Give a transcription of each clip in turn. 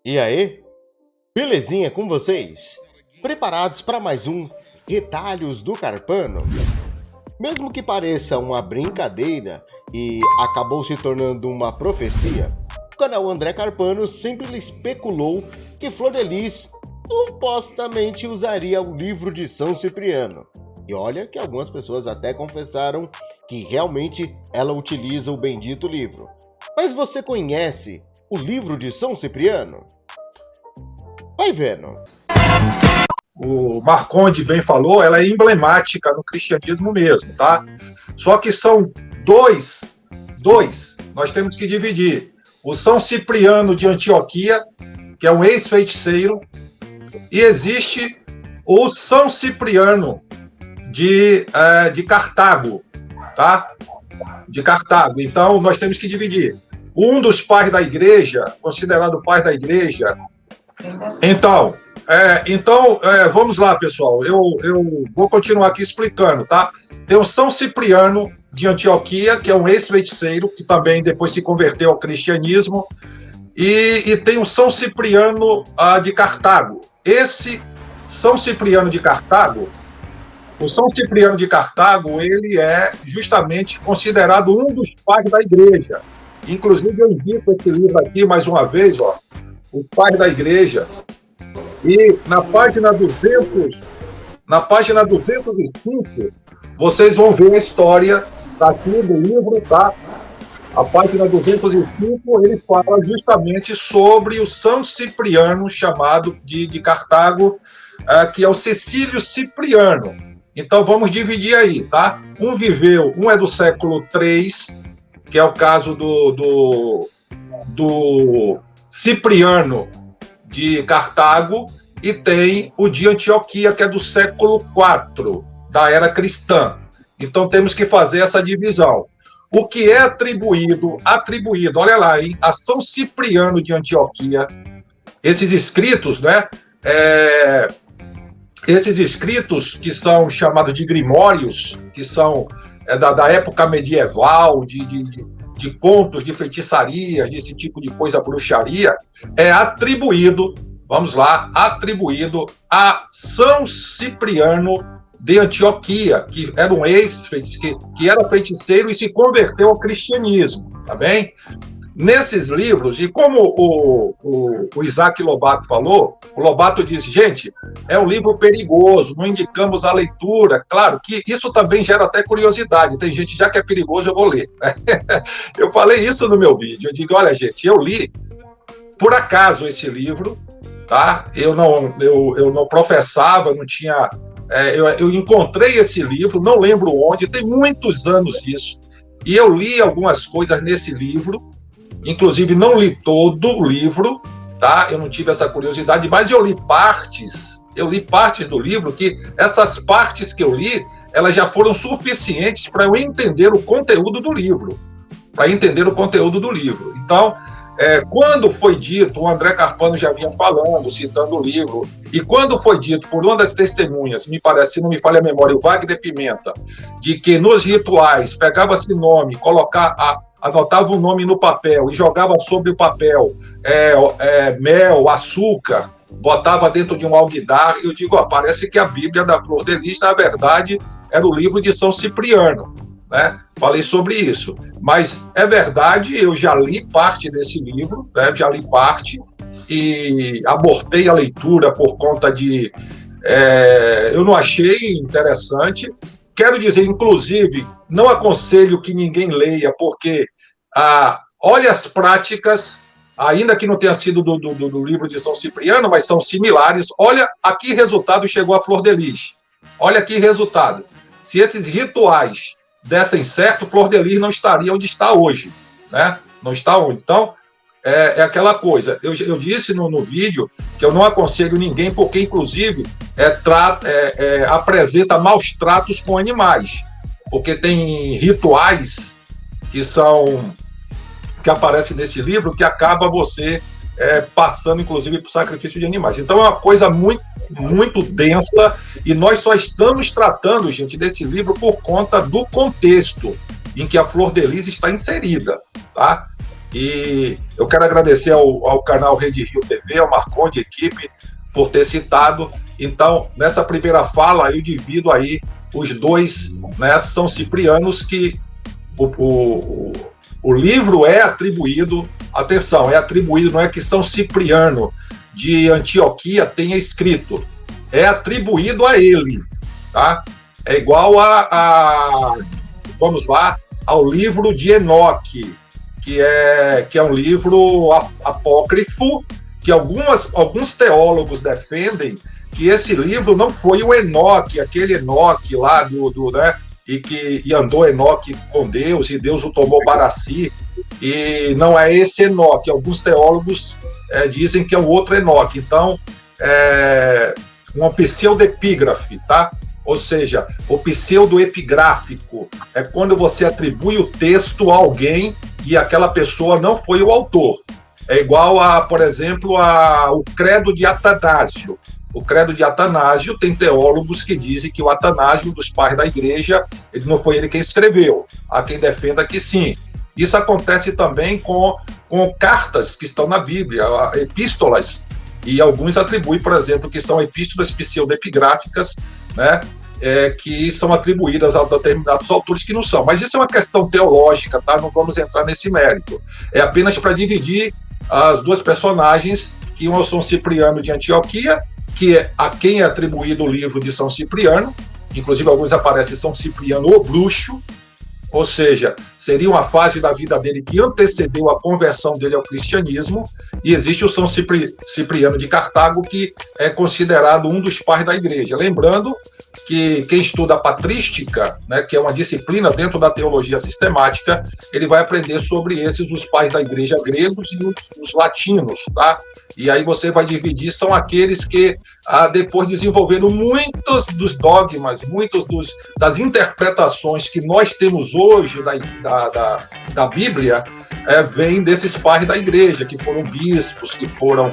E aí? Belezinha com vocês? Preparados para mais um Retalhos do Carpano? Mesmo que pareça uma brincadeira e acabou se tornando uma profecia, o canal André Carpano sempre especulou que Flor de Lis supostamente usaria o livro de São Cipriano. E olha que algumas pessoas até confessaram que realmente ela utiliza o bendito livro. Mas você conhece o livro de São Cipriano? Vai vendo. O Marconde bem falou, ela é emblemática no cristianismo mesmo, tá? Só que são dois, nós temos que dividir. O São Cipriano de Antioquia, que é um ex-feiticeiro, e existe o São Cipriano de Cartago, tá? De Cartago. Então, nós temos que dividir. Um dos pais da igreja, considerado pai da igreja. Então, vamos lá, pessoal. Eu vou continuar aqui explicando, tá? Tem o São Cipriano de Antioquia, que é um ex-feiticeiro, que também depois se converteu ao cristianismo, e tem o São Cipriano de Cartago. Esse São Cipriano de Cartago, o São Cipriano de Cartago, ele é justamente considerado um dos pais da igreja. Inclusive, eu indico esse livro aqui, mais uma vez, ó, Os Pais da Igreja. E na página 205, vocês vão ver a história daqui do livro, tá? A página 205, ele fala justamente sobre o São Cipriano, chamado de Cartago, que é o Cecílio Cipriano. Então, vamos dividir aí, tá? Um é do século III, que é o caso do Cipriano de Cartago, e tem o de Antioquia, que é do século IV, da era cristã. Então, temos que fazer essa divisão. O que é atribuído, olha lá, hein, a São Cipriano de Antioquia, esses escritos, né? Esses escritos que são chamados de grimórios, que são da época medieval, de contos, de feitiçarias, desse tipo de coisa, bruxaria, é atribuído, vamos lá, atribuído a São Cipriano de Antioquia, que era um que era feiticeiro e se converteu ao cristianismo, tá bem? Nesses livros, e como o Isaac Lobato falou, o Lobato disse, gente, é um livro perigoso, não indicamos a leitura. Claro que isso também gera até curiosidade. Tem gente, já que é perigoso, eu vou ler. Eu falei isso no meu vídeo. Eu digo, olha, gente, eu li, por acaso, esse livro, tá? Eu não professava, não tinha... eu encontrei esse livro, não lembro onde, tem muitos anos isso, e eu li algumas coisas nesse livro. Inclusive, não li todo o livro, tá? Eu não tive essa curiosidade, mas eu li partes do livro, que essas partes que eu li, elas já foram suficientes para eu entender o conteúdo do livro. Então, quando foi dito, o André Carpano já vinha falando, citando o livro, e quando foi dito por uma das testemunhas, me parece, se não me falha a memória, o Wagner Pimenta, de que nos rituais pegava-se nome, anotava o nome no papel e jogava sobre o papel mel, açúcar, botava dentro de um alguidar, e eu digo, parece que a Bíblia da Flor de Lis, na verdade, era o livro de São Cipriano, né? Falei sobre isso. Mas é verdade, eu já li parte desse livro, né? Já li parte, e abortei a leitura por conta de... eu não achei interessante. Quero dizer, inclusive, não aconselho que ninguém leia, porque olha as práticas, ainda que não tenha sido do livro de São Cipriano, mas são similares. Olha a que resultado chegou a Flor de Lis. Olha que resultado. Se esses rituais dessem certo, Flor de Lis não estaria onde está hoje, né? Não está onde. Então, é aquela coisa. Eu disse no vídeo que eu não aconselho ninguém, porque, inclusive, apresenta maus tratos com animais. Porque tem rituais que aparecem nesse livro que acaba você passando, inclusive, por sacrifício de animais. Então, é uma coisa muito, muito densa, e nós só estamos tratando, gente, desse livro por conta do contexto em que a Flor de Lis está inserida, tá? E eu quero agradecer ao canal Rede Rio TV, ao Marconde, equipe, por ter citado. Então, nessa primeira fala, eu divido aí os dois, né, São Ciprianos, que o livro é atribuído, atenção, é atribuído, não é que São Cipriano de Antioquia tenha escrito, é atribuído a ele, tá? É igual vamos lá, ao livro de Enoque, que é um livro apócrifo, que alguns teólogos defendem que esse livro não foi o Enoque, aquele Enoque lá né, e andou Enoque com Deus, e Deus o tomou para si, e não é esse Enoque. Alguns teólogos dizem que é o outro Enoque. Então, uma pseudepígrafe, tá? Ou seja, o pseudoepigráfico é quando você atribui o texto a alguém e aquela pessoa não foi o autor. É igual por exemplo, o credo de Atanásio. O credo de Atanásio, tem teólogos que dizem que o Atanásio, dos pais da igreja, ele não foi ele quem escreveu. Há quem defenda que sim. Isso acontece também com cartas que estão na Bíblia, epístolas, e alguns atribuem, por exemplo, que são epístolas pseudepigráficas, né, que são atribuídas a determinados autores que não são. Mas isso é uma questão teológica, tá? Não vamos entrar nesse mérito. É apenas para dividir as duas personagens, que um é o São Cipriano de Antioquia, que é a quem é atribuído o livro de São Cipriano, inclusive alguns aparecem São Cipriano o Bruxo, ou seja, seria uma fase da vida dele que antecedeu a conversão dele ao cristianismo, e existe o São Cipriano de Cartago, que é considerado um dos pais da igreja. Lembrando que quem estuda a patrística, né, que é uma disciplina dentro da teologia sistemática, ele vai aprender sobre os pais da igreja gregos e os latinos, tá? E aí você vai dividir, são aqueles que depois desenvolveram muitos dos dogmas, das interpretações que nós temos hoje da Bíblia, vem desses pais da igreja, que foram bispos, que foram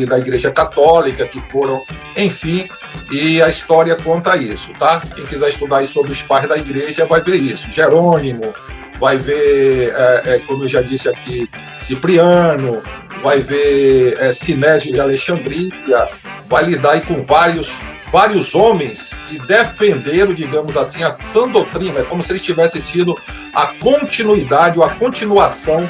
da igreja católica, que foram, enfim, e a história conta isso, tá? Quem quiser estudar aí sobre os pais da igreja vai ver isso. Jerônimo, vai ver, como eu já disse aqui, Cipriano, vai ver Sinésio de Alexandria, vai lidar aí com vários homens que defenderam, digamos assim, a sã doutrina. É como se ele tivesse sido a continuidade ou a continuação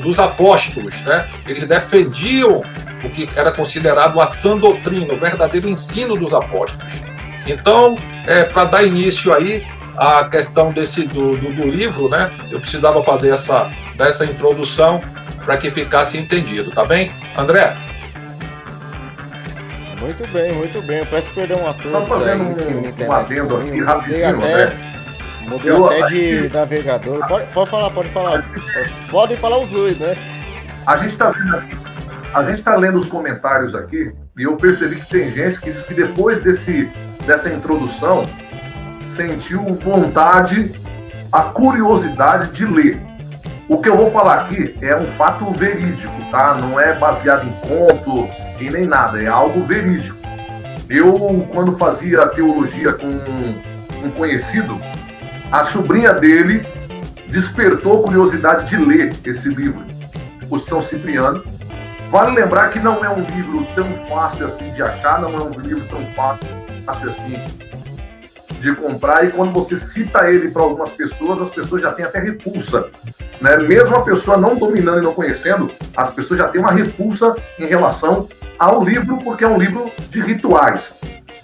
dos apóstolos, né? Eles defendiam o que era considerado a sã doutrina, o verdadeiro ensino dos apóstolos. Então, para dar início aí à questão do livro, né? Eu precisava fazer essa introdução para que ficasse entendido, tá bem? André? Muito bem, muito bem. Eu peço perdão a todos. Só fazendo um adendo aqui rapidinho, Mudei até de navegador. Pode falar. Podem falar os dois, né? A gente tá lendo os comentários aqui e eu percebi que tem gente que diz que depois dessa introdução sentiu vontade, a curiosidade de ler. O que eu vou falar aqui é um fato verídico, tá? Não é baseado em conto e nem nada, é algo verídico. Eu, quando fazia teologia com um conhecido, a sobrinha dele despertou curiosidade de ler esse livro, o São Cipriano. Vale lembrar que não é um livro tão fácil assim de achar, não é um livro tão fácil assim de comprar, e quando você cita ele para algumas pessoas, as pessoas já têm até repulsa, né? Mesmo a pessoa não dominando e não conhecendo, as pessoas já têm uma repulsa em relação ao livro, porque é um livro de rituais,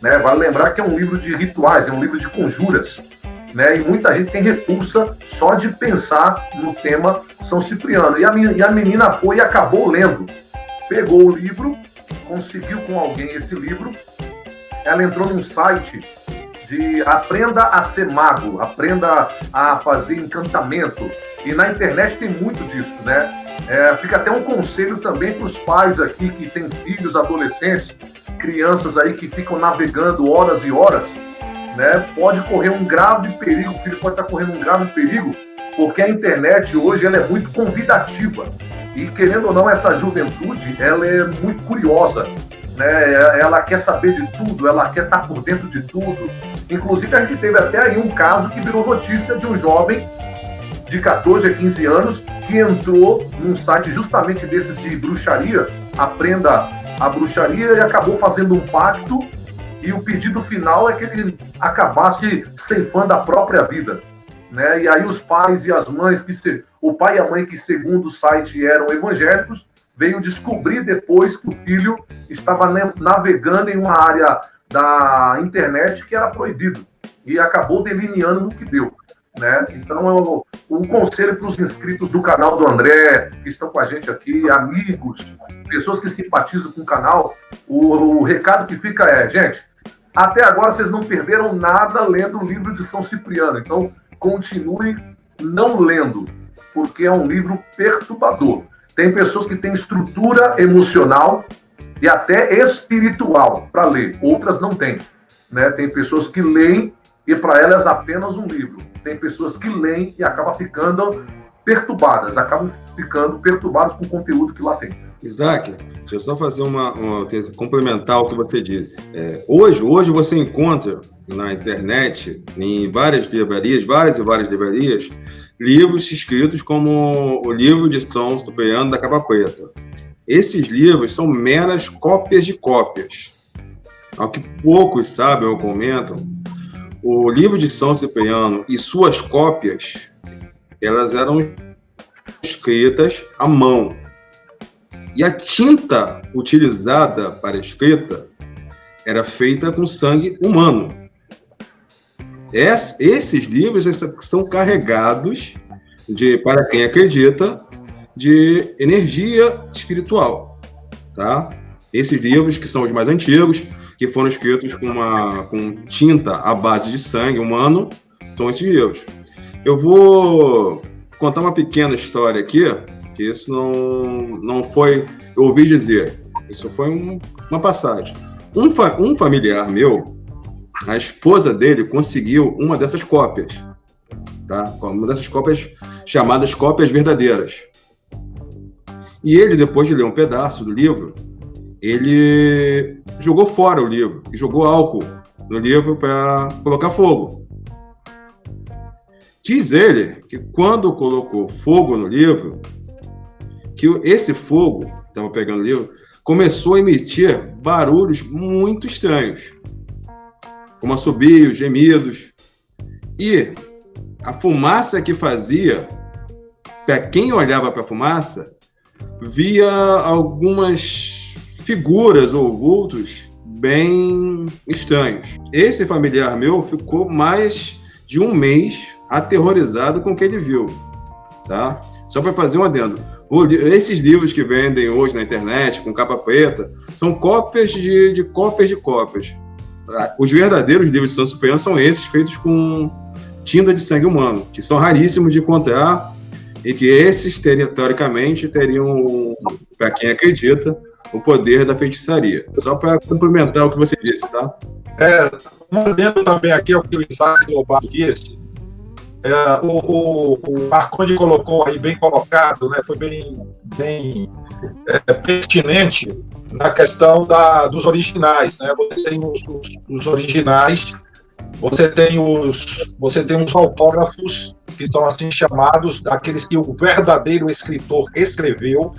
né? Vale lembrar que é um livro de rituais, é um livro de conjuras, né? E muita gente tem repulsa só de pensar no tema São Cipriano. E a menina foi e acabou lendo. Pegou o livro, conseguiu com alguém esse livro, ela entrou num site de aprenda a ser mago, aprenda a fazer encantamento. E na internet tem muito disso, né? Fica até um conselho também para os pais aqui que têm filhos, adolescentes, crianças aí que ficam navegando horas e horas, né? Pode correr um grave perigo, o filho pode estar correndo um grave perigo, porque a internet hoje ela é muito convidativa. E querendo ou não, essa juventude, ela é muito curiosa, né? Ela quer saber de tudo, ela quer estar por dentro de tudo. Inclusive, a gente teve até aí um caso que virou notícia de um jovem de 14 a 15 anos que entrou num site justamente desses de bruxaria, aprenda a bruxaria, e acabou fazendo um pacto, e o pedido final é que ele acabasse ceifando a própria vida, né? E aí os pais e as mães, o pai e a mãe que segundo o site eram evangélicos, veio descobrir depois que o filho estava navegando em uma área da internet que era proibido, e acabou delineando no que deu, né? Então, um conselho para os inscritos do canal do André, que estão com a gente aqui, amigos, pessoas que simpatizam com o canal, o recado que fica é, gente, até agora vocês não perderam nada lendo o livro de São Cipriano, então continue não lendo, porque é um livro perturbador. Tem pessoas que têm estrutura emocional e até espiritual para ler, outras não têm, né? Tem pessoas que leem e para elas apenas um livro. Tem pessoas que leem e acabam ficando perturbadas com o conteúdo que lá tem. Isaac, deixa eu só fazer complementar o que você disse. Hoje você encontra na internet, em várias livrarias, livros escritos como o livro de São Cipriano da Capa Preta. Esses livros são meras cópias de cópias. Ao que poucos sabem ou comentam, o livro de São Cipriano e suas cópias, elas eram escritas à mão. E a tinta utilizada para a escrita era feita com sangue humano. Esses livros são carregados, para quem acredita, de energia espiritual. Tá? Esses livros, que são os mais antigos, que foram escritos com tinta à base de sangue humano, são esses livros. Eu vou contar uma pequena história aqui, que isso não foi, eu ouvi dizer, isso foi uma passagem. Um familiar meu, a esposa dele conseguiu uma dessas cópias, tá? Uma dessas cópias chamadas cópias verdadeiras. E ele, depois de ler um pedaço do livro, ele jogou fora o livro, e jogou álcool no livro para colocar fogo. Diz ele que quando colocou fogo no livro, que esse fogo que estava pegando o livro começou a emitir barulhos muito estranhos, como assobios, gemidos, e a fumaça que fazia, para quem olhava para a fumaça, via algumas figuras ou vultos bem estranhos. Esse familiar meu ficou mais de um mês aterrorizado com o que ele viu, tá? Só para fazer um adendo, esses livros que vendem hoje na internet, com capa preta, são cópias de cópias de cópias. Os verdadeiros livros de São Cipriano são esses, feitos com tinta de sangue humano, que são raríssimos de encontrar, e que esses, teoricamente, teriam, para quem acredita, o poder da feitiçaria. Só para complementar o que você disse, tá? Mandando também aqui o que o Isaac Lobato disse, o Marconde colocou aí, bem colocado, né, foi bem pertinente na questão dos originais, né? Você tem os originais, você tem os autógrafos, que são assim chamados, daqueles que o verdadeiro escritor escreveu,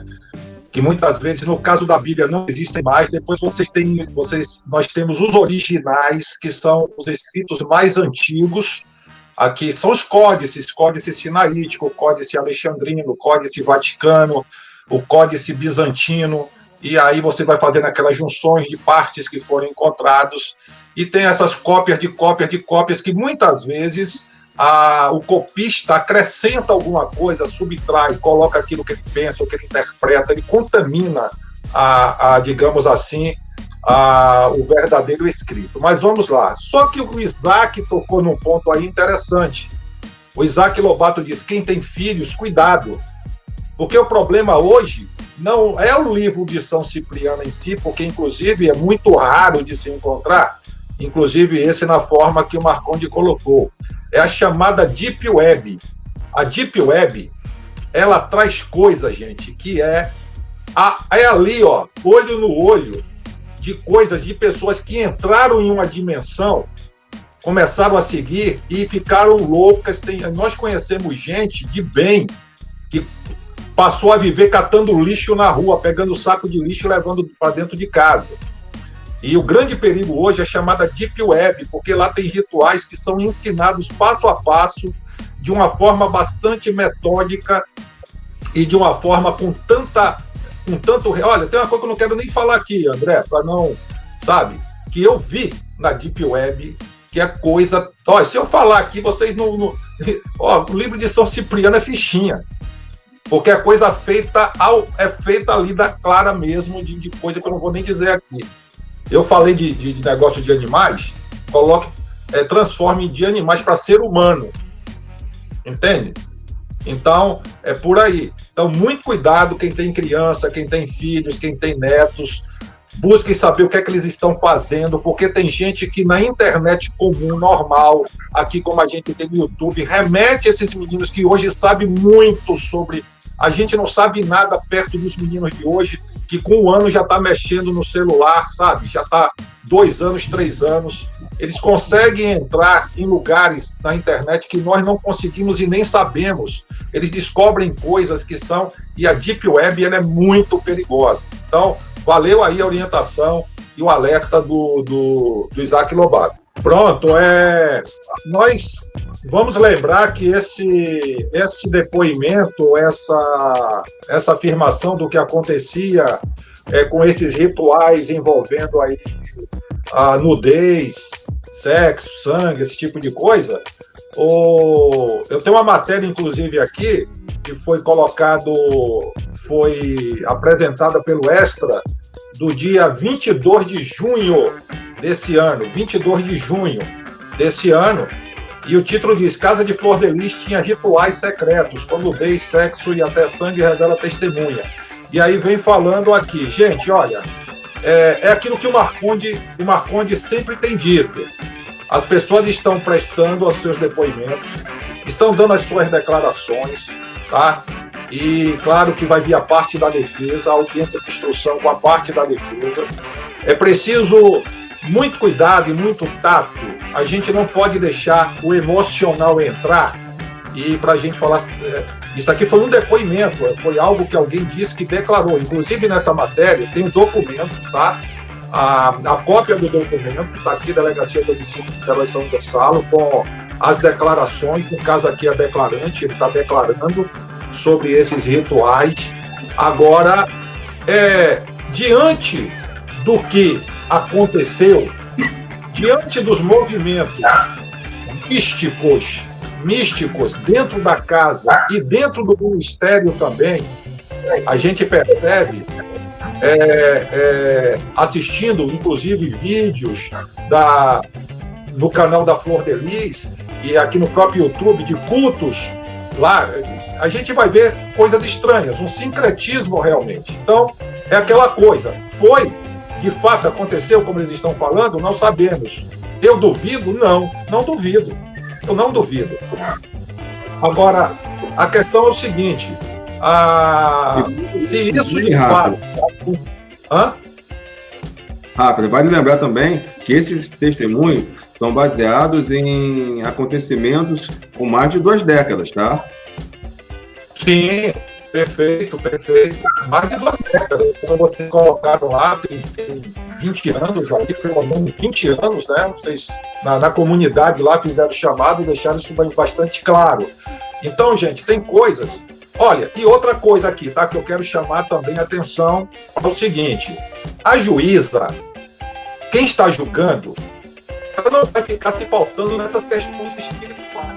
que muitas vezes, no caso da Bíblia, não existem mais. Depois nós temos os originais, que são os escritos mais antigos. Aqui são os códices sinaítico, o códice alexandrino, o códice vaticano, o códice bizantino, e aí você vai fazendo aquelas junções de partes que foram encontrados, e tem essas cópias de cópias que muitas vezes o copista acrescenta alguma coisa, subtrai, coloca aquilo que ele pensa, o que ele interpreta, ele contamina digamos assim, o verdadeiro escrito. Mas vamos lá. Só que o Isaac tocou num ponto aí interessante. O Isaac Lobato diz: quem tem filhos, cuidado. Porque o problema hoje não é o livro de São Cipriano em si, porque inclusive é muito raro de se encontrar, inclusive esse na forma que o Marconde colocou. É a chamada Deep Web. A Deep Web, ela traz coisas, gente, que é ali, ó, olho no olho, de coisas, de pessoas que entraram em uma dimensão começaram a seguir e ficaram loucas. Nós conhecemos gente de bem que passou a viver catando lixo na rua, pegando saco de lixo e levando para dentro de casa. E o grande perigo hoje é chamada Deep Web, porque lá tem rituais que são ensinados passo a passo, de uma forma bastante metódica e de uma forma com tanto... Olha, tem uma coisa que eu não quero nem falar aqui, André, para não... Sabe? Que eu vi na Deep Web, que é coisa... Olha, se eu falar aqui, vocês não... Ó, o livro de São Cipriano é fichinha. Porque é coisa feita ali da clara mesmo, de coisa que eu não vou nem dizer aqui. Eu falei de negócio de animais, transforme de animais para ser humano. Entende? Então, é por aí. Então, muito cuidado, quem tem criança, quem tem filhos, quem tem netos, busquem saber o que é que eles estão fazendo, porque tem gente que na internet comum, normal, aqui como a gente tem no YouTube, remete esses meninos que hoje sabem muito sobre... A gente não sabe nada perto dos meninos de hoje, que com 1 ano já está mexendo no celular, sabe? Já está 2 anos, 3 anos. Eles conseguem entrar em lugares na internet que nós não conseguimos e nem sabemos. Eles descobrem coisas que são... E a Deep Web, ela é muito perigosa. Então, valeu aí a orientação e o alerta do Isaac Lobato. Pronto, nós vamos lembrar que esse depoimento, essa afirmação do que acontecia com esses rituais envolvendo aí a nudez, sexo, sangue, esse tipo de coisa. Eu tenho uma matéria, inclusive, aqui, que foi apresentada pelo Extra, do dia 22 de junho desse ano, e o título diz: Casa de Flor de Lis tinha rituais secretos, com nudez, sexo e até sangue revela testemunha. E aí vem falando aqui, gente, olha, é aquilo que o Marconde sempre tem dito. As pessoas estão prestando os seus depoimentos, estão dando as suas declarações, tá? E claro que vai vir a parte da defesa, a audiência de instrução com a parte da defesa. É preciso muito cuidado e muito tato. A gente não pode deixar o emocional entrar. E para a gente falar, isso aqui foi um depoimento, foi algo que alguém disse que declarou. Inclusive nessa matéria tem um documento, tá? A cópia do documento está aqui, Delegacia do Homicídio de Niterói São Gonçalo, com as declarações. No caso aqui, a declarante, ele está declarando sobre esses rituais. Agora, diante do que aconteceu, diante dos movimentos místicos dentro da casa e dentro do ministério também, a gente percebe, assistindo inclusive vídeos no canal da Flor de Lis e aqui no próprio YouTube de cultos lá, a gente vai ver coisas estranhas, um sincretismo realmente. Então, é aquela coisa, de fato aconteceu como eles estão falando? Não sabemos. Eu duvido? Não duvido. Eu não duvido. Agora, a questão é o seguinte, se isso de fato... Rápido, vale lembrar também que esses testemunhos são baseados em acontecimentos com mais de 2 décadas, tá? Sim, perfeito. Mais de 2 décadas. Então vocês colocaram lá, tem 20 anos, aí, pelo menos 20 anos, né? Vocês na comunidade lá fizeram chamado e deixaram isso bastante claro. Então, gente, tem coisas... Olha, e outra coisa aqui, tá? Que eu quero chamar também a atenção é o seguinte: a juíza, quem está julgando, ela não vai ficar se pautando nessas questões espirituais.